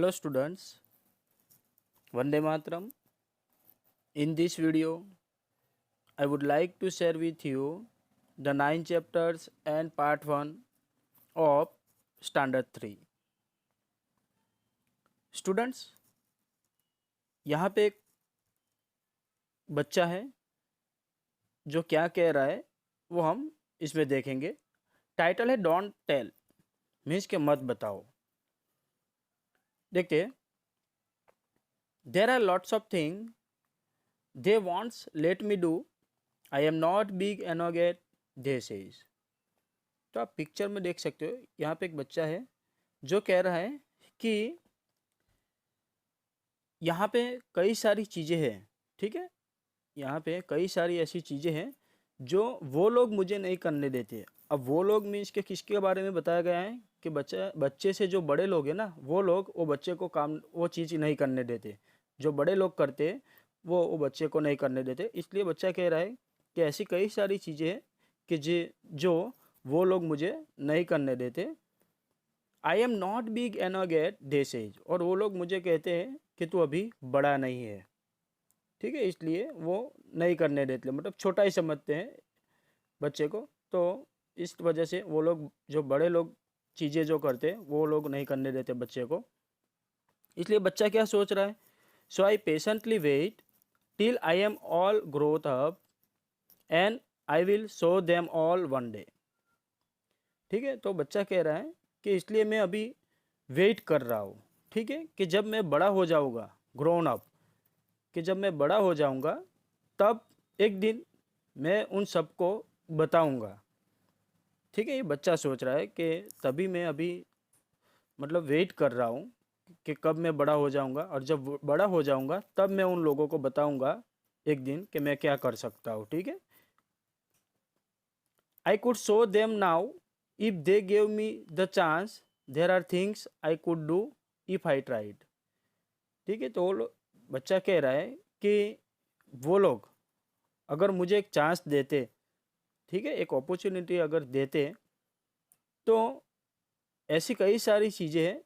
Hello students, Vande Mataram. In this video, I would like to share with you the 9 chapters and part 1 of Standard 3. Students, यहाँ पे एक बच्चा है जो क्या कह रहा है वो हम इसमें देखेंगे. टाइटल है डोंट टेल, मीन्स के मत बताओ. देखिए, there are lots of thing they wants let me do. I am not big enough, they says. तो आप पिक्चर में देख सकते हो, यहाँ पे एक बच्चा है जो कह रहा है कि यहाँ पे कई सारी चीज़ें हैं. ठीक है, यहाँ पे कई सारी ऐसी चीज़ें हैं जो वो लोग मुझे नहीं करने देते. अब वो लोग मीन्स के किसके बारे में बताया गया है कि बच्चे से जो बड़े लोग हैं ना, वो लोग वो बच्चे को काम वो चीज़ नहीं करने देते. जो बड़े लोग करते वो बच्चे को नहीं करने देते. इसलिए बच्चा कह रहा है कि ऐसी कई सारी चीज़ें हैं कि जो वो लोग मुझे नहीं करने देते. आई एम नॉट बिग एनोगेट दे सेज, और वो लोग मुझे कहते हैं कि तू अभी बड़ा नहीं है. ठीक है, इसलिए वो नहीं करने देते, मतलब छोटा ही समझते हैं बच्चे को. तो इस वजह से वो लोग, जो बड़े लोग चीज़ें जो करते हैं वो लोग नहीं करने देते बच्चे को. इसलिए बच्चा क्या सोच रहा है, so I patiently wait till I am all growth up and I will show them all one day. ठीक है, तो बच्चा कह रहा है कि इसलिए मैं अभी वेट कर रहा हूँ. ठीक है, कि जब मैं बड़ा हो जाऊँगा, ग्रोन अप, कि जब मैं बड़ा हो जाऊँगा तब एक दिन मैं उन सबको बताऊँगा. ठीक है, ये बच्चा सोच रहा है कि तभी मैं अभी मतलब वेट कर रहा हूँ कि कब मैं बड़ा हो जाऊंगा, और जब बड़ा हो जाऊंगा तब मैं उन लोगों को बताऊंगा एक दिन कि मैं क्या कर सकता हूँ. ठीक है, I could show them now if they gave me the chance, there are things I could do if I tried. ठीक है, तो बच्चा कह रहा है कि वो लोग अगर मुझे एक चांस देते, ठीक है, एक अपॉर्चुनिटी अगर देते, तो ऐसी कई सारी चीज़ें हैं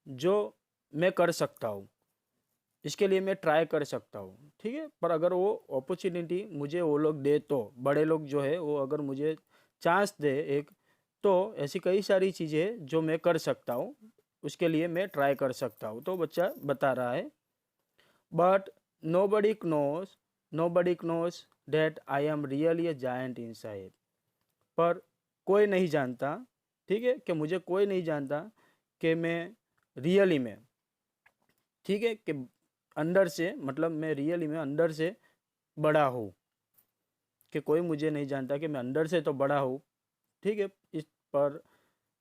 जो मैं कर सकता हूँ, इसके लिए मैं ट्राई कर सकता हूँ. ठीक है, पर अगर वो अपॉर्चुनिटी मुझे वो लोग दे, तो बड़े लोग जो है वो अगर मुझे चांस दे एक, तो ऐसी कई सारी चीज़ें जो मैं कर सकता हूँ, उसके लिए मैं ट्राई कर सकता हूँ. तो बच्चा बता रहा है, but nobody knows that I am really a giant inside. पर कोई नहीं जानता, ठीक है, कि मुझे कोई नहीं जानता कि मैं रियली में, ठीक है, कि अंदर से, मतलब मैं रियली में अंदर से बड़ा हूँ, कि कोई मुझे नहीं जानता कि मैं अंदर से तो बड़ा हूँ. ठीक है, इस पर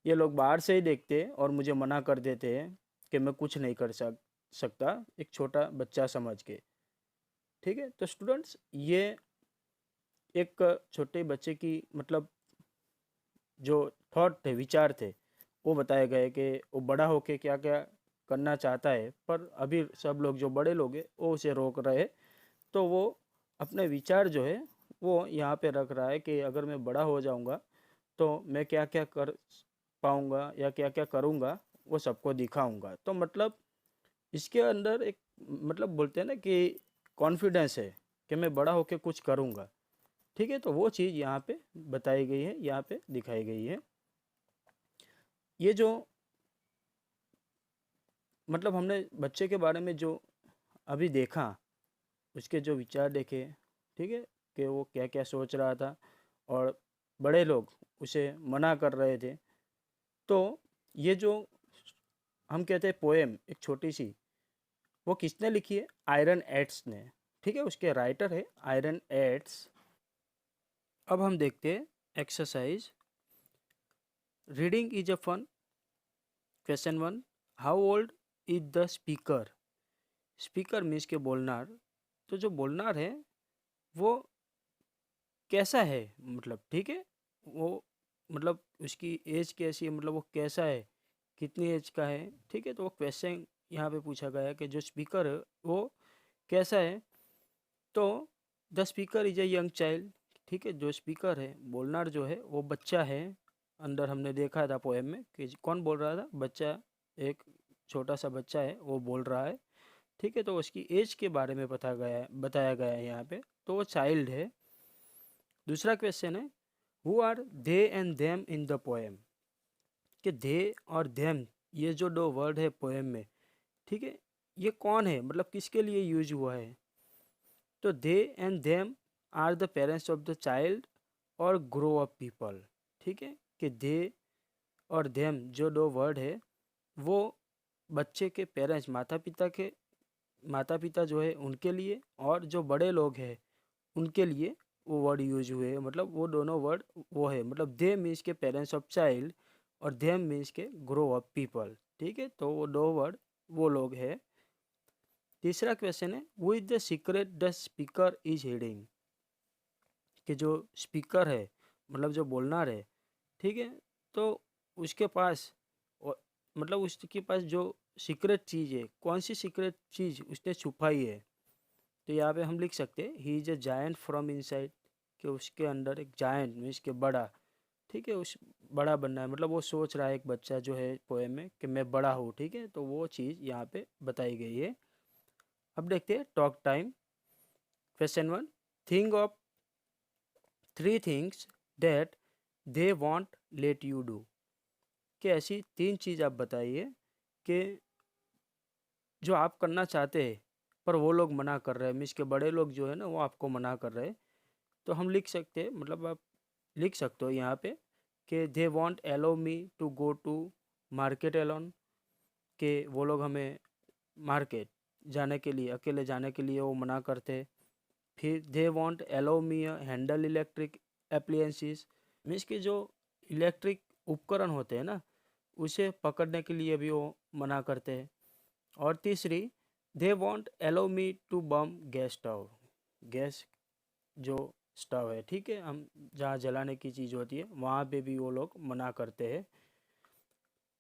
ये लोग बाहर से ही देखते हैं और मुझे मना कर देते हैं कि मैं कुछ नहीं कर सकता, एक छोटा बच्चा समझ के. ठीक है, तो स्टूडेंट्स, ये एक छोटे बच्चे की मतलब जो थॉट थे, विचार थे, वो बताए गए कि वो बड़ा होके क्या क्या करना चाहता है, पर अभी सब लोग जो बड़े लोग हैं वो उसे रोक रहे. तो वो अपने विचार जो है वो यहाँ पे रख रहा है कि अगर मैं बड़ा हो जाऊँगा तो मैं क्या क्या कर पाऊँगा या क्या क्या करूँगा, वो सबको दिखाऊँगा. तो मतलब इसके अंदर एक, मतलब बोलते हैं ना कि कॉन्फिडेंस है कि मैं बड़ा होकर कुछ करूँगा. ठीक है, तो वो चीज़ यहाँ पे बताई गई है, यहाँ पे दिखाई गई है. ये जो मतलब हमने बच्चे के बारे में जो अभी देखा, उसके जो विचार देखे, ठीक है, कि वो क्या क्या सोच रहा था और बड़े लोग उसे मना कर रहे थे. तो ये जो हम कहते हैं पोएम, एक छोटी सी, वो किसने लिखी है, आयरन एट्स ने. ठीक है, उसके राइटर है आयरन एट्स. अब हम देखते हैं exercise. Reading is a fun. Question 1, how old is the speaker. Speaker means के बोलनार. तो जो बोलनार है वो कैसा है, मतलब ठीक है, वो मतलब उसकी एज कैसी है, मतलब वो कैसा है, कितनी एज का है. ठीक है, तो वो क्वेश्चन यहाँ पे पूछा गया है कि जो स्पीकर है वो कैसा है. तो the speaker is a young child. ठीक है, जो स्पीकर है, बोलनार जो है वो बच्चा है. अंदर हमने देखा था पोएम में कि कौन बोल रहा था, बच्चा एक छोटा सा बच्चा है वो बोल रहा है, ठीक है। तो उसकी एज के बारे में बताया गया है यहाँ पे, तो वो चाइल्ड है। दूसरा क्वेश्चन है who are they and them in the poem, कि दे और देम ये जो दो वर्ड है पोएम में, ठीक है, ये कौन है, मतलब किसके लिए यूज हुआ है। तो they and them are the parents of the child और ग्रो अप पीपल, ठीक है, कि दे और देम जो दो वर्ड है वो बच्चे के पेरेंट्स माता पिता जो है उनके लिए, और जो बड़े लोग हैं उनके लिए वो वर्ड यूज हुए हैं। मतलब वो दोनों वर्ड वो है, मतलब दे मीन्स के पेरेंट्स ऑफ चाइल्ड और देम मीन्स के ग्रो अप पीपल, ठीक है। तो वो दो वर्ड वो लोग हैं। तीसरा क्वेश्चन है वो is the secret the speaker is heading, कि जो स्पीकर है मतलब जो बोलना है, ठीक है, तो उसके पास मतलब उसके पास जो सीक्रेट चीज़ है, कौन सी सीक्रेट चीज़ उसने छुपाई है। तो यहाँ पे हम लिख सकते हैं he is a giant from inside, कि उसके अंदर एक जायंट मीन्स के बड़ा, ठीक है, उस बड़ा बनना है, मतलब वो सोच रहा है एक बच्चा जो है पोएम में कि मैं बड़ा हूँ, ठीक है। तो वो चीज़ यहाँ पे बताई गई है। अब देखते हैं talk time. Question 1, think of 3 things that they won't let you do, कि ऐसी 3 चीज़ आप बताइए कि जो आप करना चाहते हैं पर वो लोग मना कर रहे हैं, मीन्स के बड़े लोग जो है ना वो आपको मना कर रहे हैं। तो हम लिख सकते हैं, मतलब आप लिख सकते हो यहाँ पे कि they want allow me to go to market alone, कि वो लोग हमें मार्केट जाने के लिए, अकेले जाने के लिए वो मना करते हैं। फिर they want allow me handle electric appliances, means कि जो इलेक्ट्रिक उपकरण होते हैं ना उसे पकड़ने के लिए भी वो मना करते हैं। और तीसरी, they want allow me to bum gas stove, gas जो स्टव है, ठीक है, हम जहाँ जलाने की चीज़ होती है वहाँ पे भी वो लोग मना करते हैं।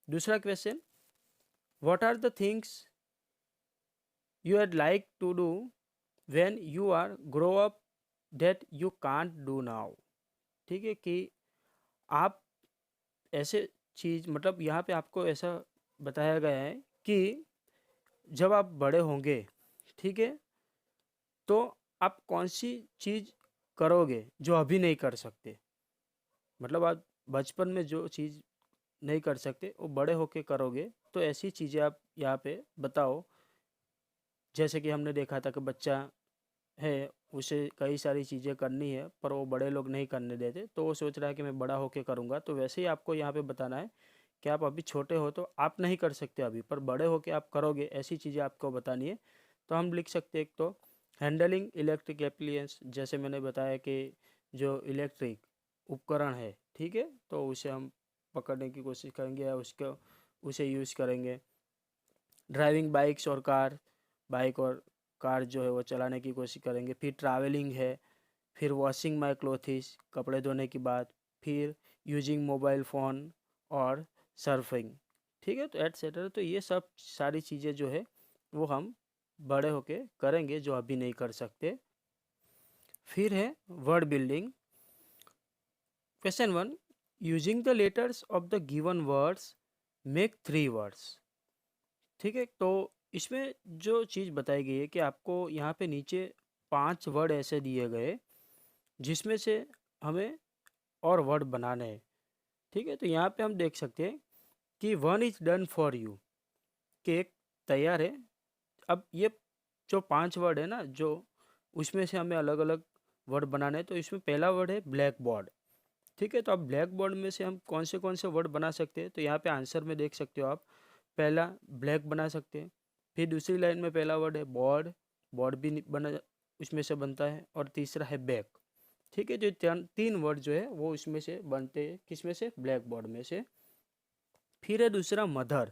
दूसरा question, what are the things you had like to do when you are grow up that you can't do now, ठीक है, कि आप ऐसे चीज़, मतलब यहाँ पे आपको ऐसा बताया गया है कि जब आप बड़े होंगे, ठीक है, तो आप कौन सी चीज़ करोगे जो अभी नहीं कर सकते। मतलब आप बचपन में जो चीज़ नहीं कर सकते वो बड़े होके करोगे, तो ऐसी चीज़ें आप यहाँ पे बताओ। जैसे कि हमने देखा था कि बच्चा है, उसे कई सारी चीज़ें करनी है पर वो बड़े लोग नहीं करने देते, तो वो सोच रहा है कि मैं बड़ा होके करूँगा। तो वैसे ही आपको यहाँ पे बताना है कि आप अभी छोटे हो तो आप नहीं कर सकते अभी, पर बड़े होके आप करोगे, ऐसी चीज़ें आपको बतानी है। तो हम लिख सकते हैं एक तो हैंडलिंग इलेक्ट्रिक एप्लियंस, जैसे मैंने बताया कि जो इलेक्ट्रिक उपकरण है, ठीक है, तो उसे हम पकड़ने की कोशिश करेंगे या उसको उसे यूज़ करेंगे। ड्राइविंग बाइक्स और कार, बाइक और कार जो है वो चलाने की कोशिश करेंगे। फिर ट्रैवलिंग है, फिर वॉशिंग माई क्लोथिस, कपड़े धोने की बात, फिर यूजिंग मोबाइल फ़ोन और सर्फिंग, ठीक है, तो एटसेट्रा। तो ये सब सारी चीज़ें जो है वो हम बड़े होके करेंगे जो अभी नहीं कर सकते। फिर है word building. Question 1, using the letters of the given words make 3 words, ठीक है। तो इसमें जो चीज़ बताई गई है कि आपको यहाँ पे नीचे 5 वर्ड ऐसे दिए गए जिसमें से हमें और वर्ड बनाने हैं, ठीक है। तो यहाँ पे हम देख सकते हैं कि 1 is done for you, cake तैयार है। अब ये जो 5 वर्ड है ना, जो उसमें से हमें अलग अलग वर्ड बनाने हैं। तो इसमें पहला वर्ड है ब्लैक बोर्ड, ठीक है। तो अब ब्लैक बोर्ड में से हम कौन से वर्ड बना सकते हैं, तो यहाँ पे आंसर में देख सकते हो आप, पहला ब्लैक बना सकते हैं। फिर दूसरी लाइन में पहला वर्ड है बोर्ड, बोर्ड भी बना उसमें से बनता है। और तीसरा है बैक, ठीक है। जो 3 वर्ड जो है वो इसमें से बनते हैं, किस में से, ब्लैक बोर्ड में से। फिर है दूसरा मदर,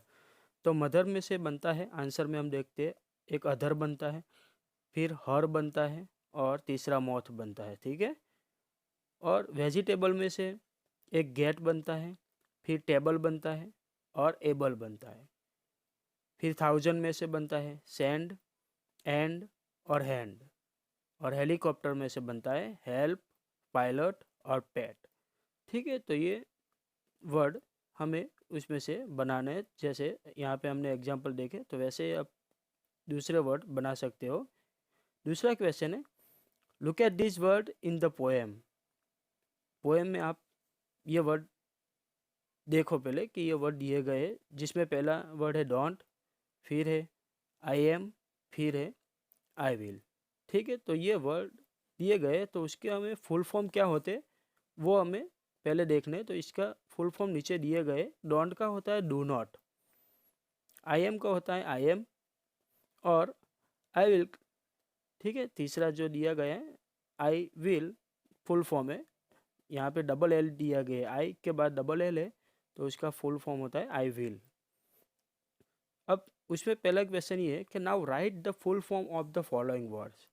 तो मदर में से बनता है, आंसर में हम देखते हैं एक अधर बनता है, फिर हर बनता है और तीसरा मौथ बनता है, ठीक है। और वेजिटेबल में से एक गेट बनता है, फिर टेबल बनता है और एबल बनता है। फिर 1000 में से बनता है सेंड, एंड और हैंड। और हेलीकॉप्टर में से बनता है हेल्प, पायलट और पैट, ठीक है। तो ये वर्ड हमें उसमें से बनाने हैं। जैसे यहाँ पे हमने एग्जांपल देखे तो वैसे आप दूसरे वर्ड बना सकते हो। दूसरा क्वेश्चन है, look at this word in the poem. Poem में आप ये वर्ड देखो पहले कि ये वर्ड दिए गए हैं, जिसमें पहला वर्ड है डोंट, फिर है आई एम, फिर है आई विल। ठीक है, तो ये वर्ड दिए गए तो उसके हमें फुल फॉर्म क्या होते वो हमें पहले देखने हैं। तो इसका फुल फॉर्म नीचे दिए गए। डोंट का होता है डू नॉट, आई एम का होता है आई एम, और आई विल। ठीक है, तीसरा जो दिया गया है आई विल फुल फॉर्म है, यहाँ पे डबल एल दिया गया है, आई के बाद डबल एल है तो उसका फुल फॉर्म होता है आई विल। अब उसमें पहला क्वेश्चन ये है कि now right the full form of the following words.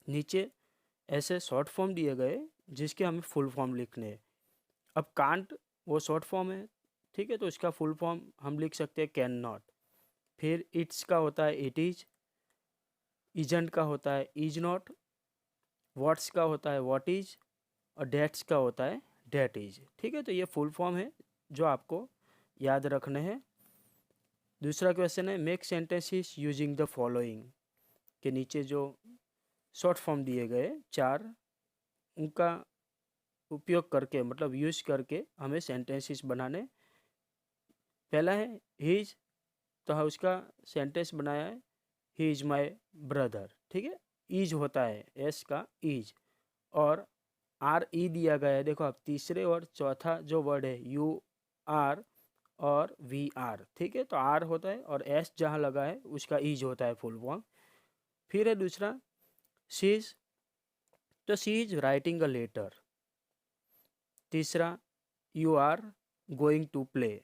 नीचे ऐसे शॉर्ट फॉर्म दिए गए जिसके हमें फुल फॉर्म लिखने हैं। अब कांट वो शॉर्ट फॉर्म है, ठीक है, तो इसका फुल फॉर्म हम लिख सकते हैं कैन नॉट। फिर इट्स का होता है इट इज, इजंट का होता है इज नॉट, व्हाट्स का होता है व्हाट इज, और डेट्स का होता है डेट इज। ठीक है, तो ये फुल फॉर्म है जो आपको याद रखने हैं। दूसरा क्वेश्चन है make sentences using the following, के नीचे जो शॉर्ट फॉर्म दिए गए चार, उनका उपयोग करके मतलब यूज करके हमें सेंटेंसेस बनाने। पहला है हीज, तो हाँ उसका सेंटेंस बनाया है ही इज माई ब्रदर। ठीक है, ईज होता है एस का ईज, और आर ई दिया गया है। देखो आप तीसरे और चौथा जो वर्ड है यू आर और वी आर। ठीक है, तो आर होता है और एस जहाँ लगा है उसका ईज होता है फुल फॉर्म। फिर है दूसरा शीज, तो she is writing a letter. तीसरा you are going to play,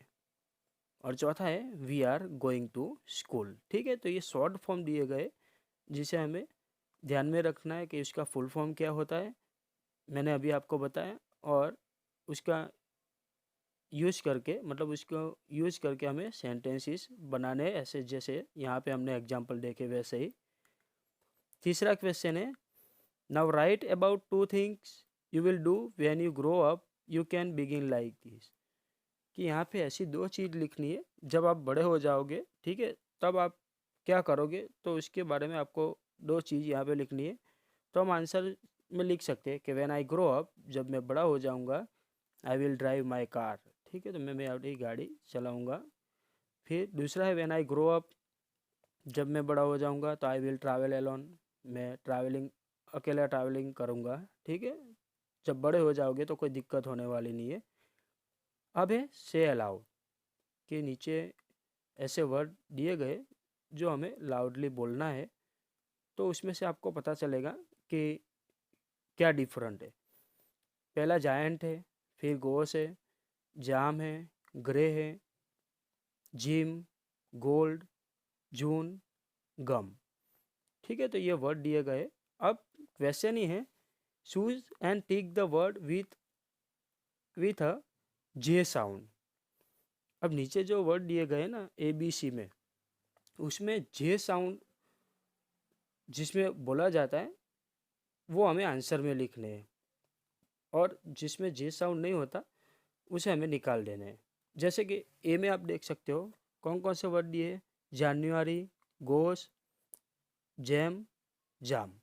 और चौथा है we are going to school. ठीक है, तो ये शॉर्ट फॉर्म दिए गए जिसे हमें ध्यान में रखना है कि उसका फुल फॉर्म क्या होता है, मैंने अभी आपको बताया। और उसका यूज करके मतलब उसको यूज करके हमें सेंटेंसेस बनाने हैं, ऐसे जैसे यहाँ पे हमने एग्जांपल देखे वैसे ही। तीसरा क्वेश्चन है now right about two things you will do when you grow up you can begin like this. कि यहाँ पे ऐसी दो चीज़ लिखनी है जब आप बड़े हो जाओगे, ठीक है, तब आप क्या करोगे, तो उसके बारे में आपको दो चीज़ यहाँ पे लिखनी है। तो हम आंसर में लिख सकते हैं कि व्हेन आई ग्रो अप, जब मैं बड़ा हो जाऊँगा, I will drive my car. ठीक है, तो मैं अपनी गाड़ी चलाऊँगा। फिर दूसरा है व्हेन आई ग्रो अप, जब मैं बड़ा हो जाऊँगा तो आई विल ट्रैवल अलोन, मैं ट्रैवलिंग अकेला ट्रैवलिंग करूँगा। ठीक है, जब बड़े हो जाओगे तो कोई दिक्कत होने वाली नहीं है। अब है से अलाउड, के नीचे ऐसे वर्ड दिए गए जो हमें लाउडली बोलना है, तो उसमें से आपको पता चलेगा कि क्या डिफरेंट है। पहला जायंट है, फिर गोस है, जाम है, ग्रे है, जिम, गोल्ड, जून, गम। ठीक है, तो ये वर्ड दिए गए। अब क्वेश्चन ही है choose and tick the word with a J sound. अब नीचे जो वर्ड दिए गए ना ए बी सी में, उसमें जे साउंड जिसमें बोला जाता है वो हमें आंसर में लिखने हैं, और जिसमें जे साउंड नहीं होता उसे हमें निकाल देने हैं। जैसे कि ए में आप देख सकते हो कौन कौन से वर्ड दिए हैं, जान्युआरी, गोस, जैम, जाम।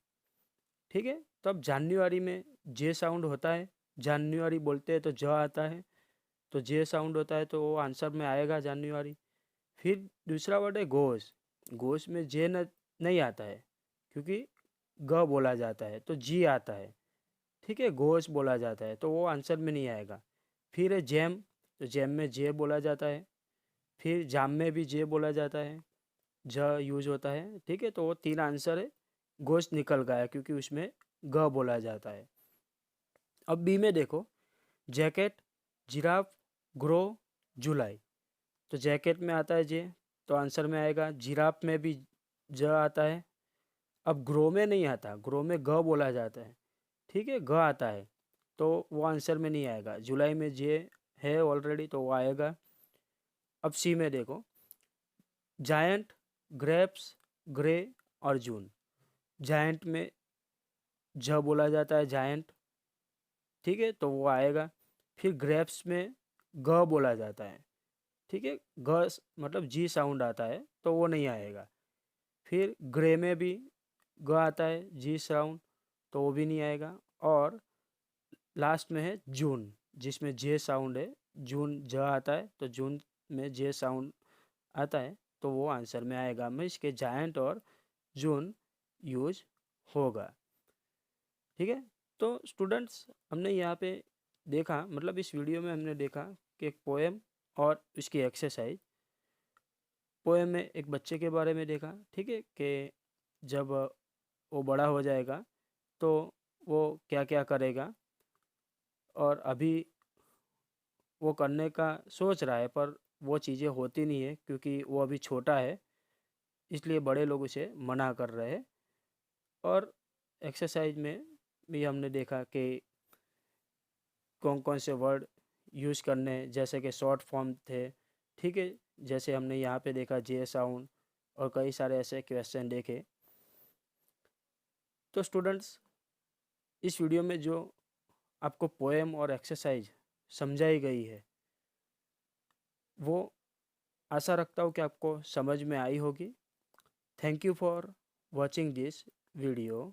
ठीक है, तो अब जान्युआरी में जे साउंड होता है, जान्युआरी बोलते हैं तो ज आता है, तो जे साउंड होता है तो वो आंसर में आएगा जान्युआरी। फिर दूसरा वर्ड है गोस, गोस में जे नहीं आता है क्योंकि ग बोला जाता है तो जी आता है। ठीक है, गोस बोला जाता है तो वो आंसर में नहीं आएगा। फिर है जैम, तो जैम में जे बोला जाता है। फिर जाम में भी जे बोला जाता है, ज यूज होता है। ठीक है, तो वो तीन आंसर है, गोस निकल गया क्योंकि उसमें ग बोला जाता है। अब बी में देखो जैकेट, जिराफ, ग्रो, जुलाई। तो जैकेट में आता है जे, तो आंसर में आएगा। जिराफ में भी ज आता है। अब ग्रो में नहीं आता, ग्रो में ग बोला जाता है। ठीक है, ग आता है तो वो आंसर में नहीं आएगा। जुलाई में जे है ऑलरेडी तो वो आएगा। अब सी में देखो जायंट, ग्रेप्स, ग्रे और जून। जायंट में ज बोला जाता है जायंट, ठीक है, तो वो आएगा। फिर ग्रेप्स में ग बोला जाता है, ठीक है, मतलब जी साउंड आता है तो वो नहीं आएगा। फिर ग्रे में भी ग आता है जी साउंड, तो वो भी नहीं आएगा। और लास्ट में है जून, जिसमें जे साउंड है, जून ज आता है तो जून में जे साउंड आता है, तो वो आंसर में आएगा। मैं इसके जायंट और जून यूज होगा। ठीक है, तो स्टूडेंट्स हमने यहाँ पे देखा, मतलब इस वीडियो में हमने देखा कि एक पोएम और इसकी एक्सरसाइज। पोएम में एक बच्चे के बारे में देखा, ठीक है, कि जब वो बड़ा हो जाएगा तो वो क्या क्या करेगा, और अभी वो करने का सोच रहा है पर वो चीज़ें होती नहीं है क्योंकि वो अभी छोटा है, इसलिए बड़े लोग उसे मना कर रहे हैं। और एक्सरसाइज में भी हमने देखा कि कौन कौन से वर्ड यूज़ करने हैं, जैसे कि शॉर्ट फॉर्म थे, ठीक है, जैसे हमने यहाँ पे देखा जे साउंड, और कई सारे ऐसे क्वेश्चन देखे। तो स्टूडेंट्स, इस वीडियो में जो आपको पोएम और एक्सरसाइज समझाई गई है, वो आशा रखता हूँ कि आपको समझ में आई होगी। Thank you for watching this video.